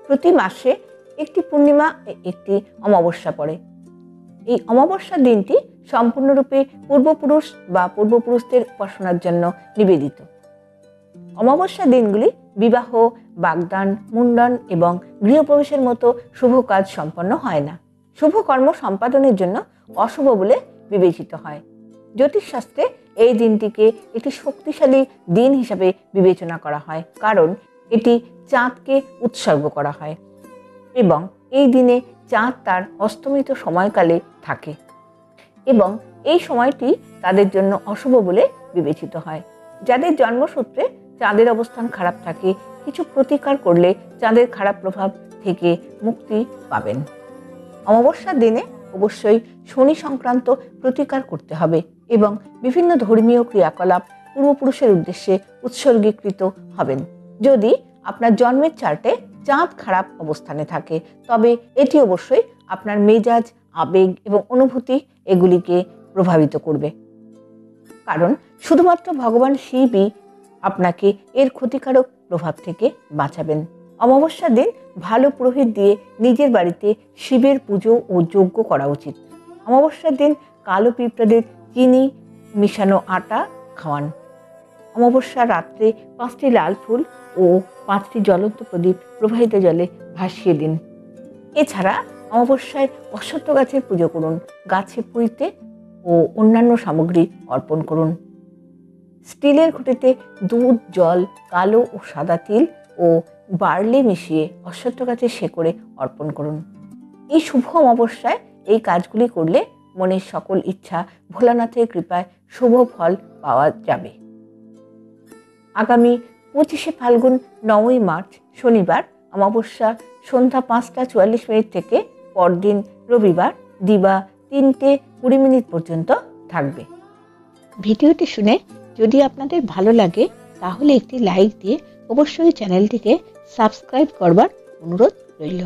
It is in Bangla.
প্রতি মাসে একটি পূর্ণিমা একটি অমাবস্যা পড়ে। এই অমাবস্যা দিনটি সম্পূর্ণরূপে পূর্বপুরুষ বা পূর্বপুরুষদের উপাসনার জন্য নিবেদিত। অমাবস্যা দিনগুলি বিবাহ, বাগদান, মুন্ডন এবং গৃহপ্রবেশের মতো শুভ কাজ সম্পন্ন হয় না। শুভ কর্ম সম্পাদনের জন্য অশুভ বলে বিবেচিত হয়। জ্যোতিষশাস্ত্রে এই দিনটিকে একটি শক্তিশালী দিন হিসাবে বিবেচনা করা হয়, কারণ এটি চাঁদকে উৎসর্গ করা হয় এবং এই দিনে চাঁদ তার অস্তমিত সময়কালে থাকে এবং এই সময়টি তাদের জন্য অশুভ বলে বিবেচিত হয়। যাদের জন্মসূত্রে চাঁদের অবস্থান খারাপ থাকে, কিছু প্রতিকার করলে চাঁদের খারাপ প্রভাব থেকে মুক্তি পাবেন। অমাবস্যার দিনে অবশ্যই শনি সংক্রান্ত প্রতিকার করতে হবে এবং বিভিন্ন ধর্মীয় ক্রিয়াকলাপ পূর্বপুরুষের উদ্দেশ্যে উৎসর্গীকৃত হবেন। যদি আপনার জন্মের চার্টে চাঁদ খারাপ অবস্থানে থাকে, তবে এটি অবশ্যই আপনার মেজাজ, আবেগ এবং অনুভূতি এগুলিকে প্রভাবিত করবে, কারণ শুধুমাত্র ভগবান শিবই আপনাকে এর ক্ষতিকারক প্রভাব থেকে বাঁচাবেন। অমাবস্যার দিন ভালো পুরোহিত দিয়ে নিজের বাড়িতে শিবের পুজো ও যজ্ঞ করা উচিত। অমাবস্যার দিন কালো পিঁপড়াদের চিনি মিশানো আটা খাওয়ান। অমাবস্যার রাত্রে 5টি লাল ফুল ও 5টি জ্বলন্ত প্রদীপ প্রবাহিত জলে ভাসিয়ে দিন। এছাড়া অমাবস্যায় অশ্বত্থ গাছের পুজো করুন, গাছে পুঁইতে ও অন্যান্য সামগ্রী অর্পণ করুন। স্টিলের ঘটিতে দুধ, জল, কালো ও সাদা তিল ও বার্লি মিশিয়ে অশ্বত্থ গাছের শেকড়ে অর্পণ করুন। এই শুভ অমাবস্যায় এই কাজগুলি করলে মনের সকল ইচ্ছা ভোলানাথের কৃপায় শুভ ফল পাওয়া যাবে। আগামী 25শে ফাল্গুন 9ই মার্চ শনিবার অমাবস্যা সন্ধ্যা 5টা 44 থেকে পরদিন রবিবার দিবা 3টে 20 পর্যন্ত থাকবে। ভিডিওটি শুনে যদি আপনাদের ভালো লাগে তাহলে একটি লাইক দিয়ে অবশ্যই চ্যানেলটিকে সাবস্ক্রাইব করবার অনুরোধ রইল।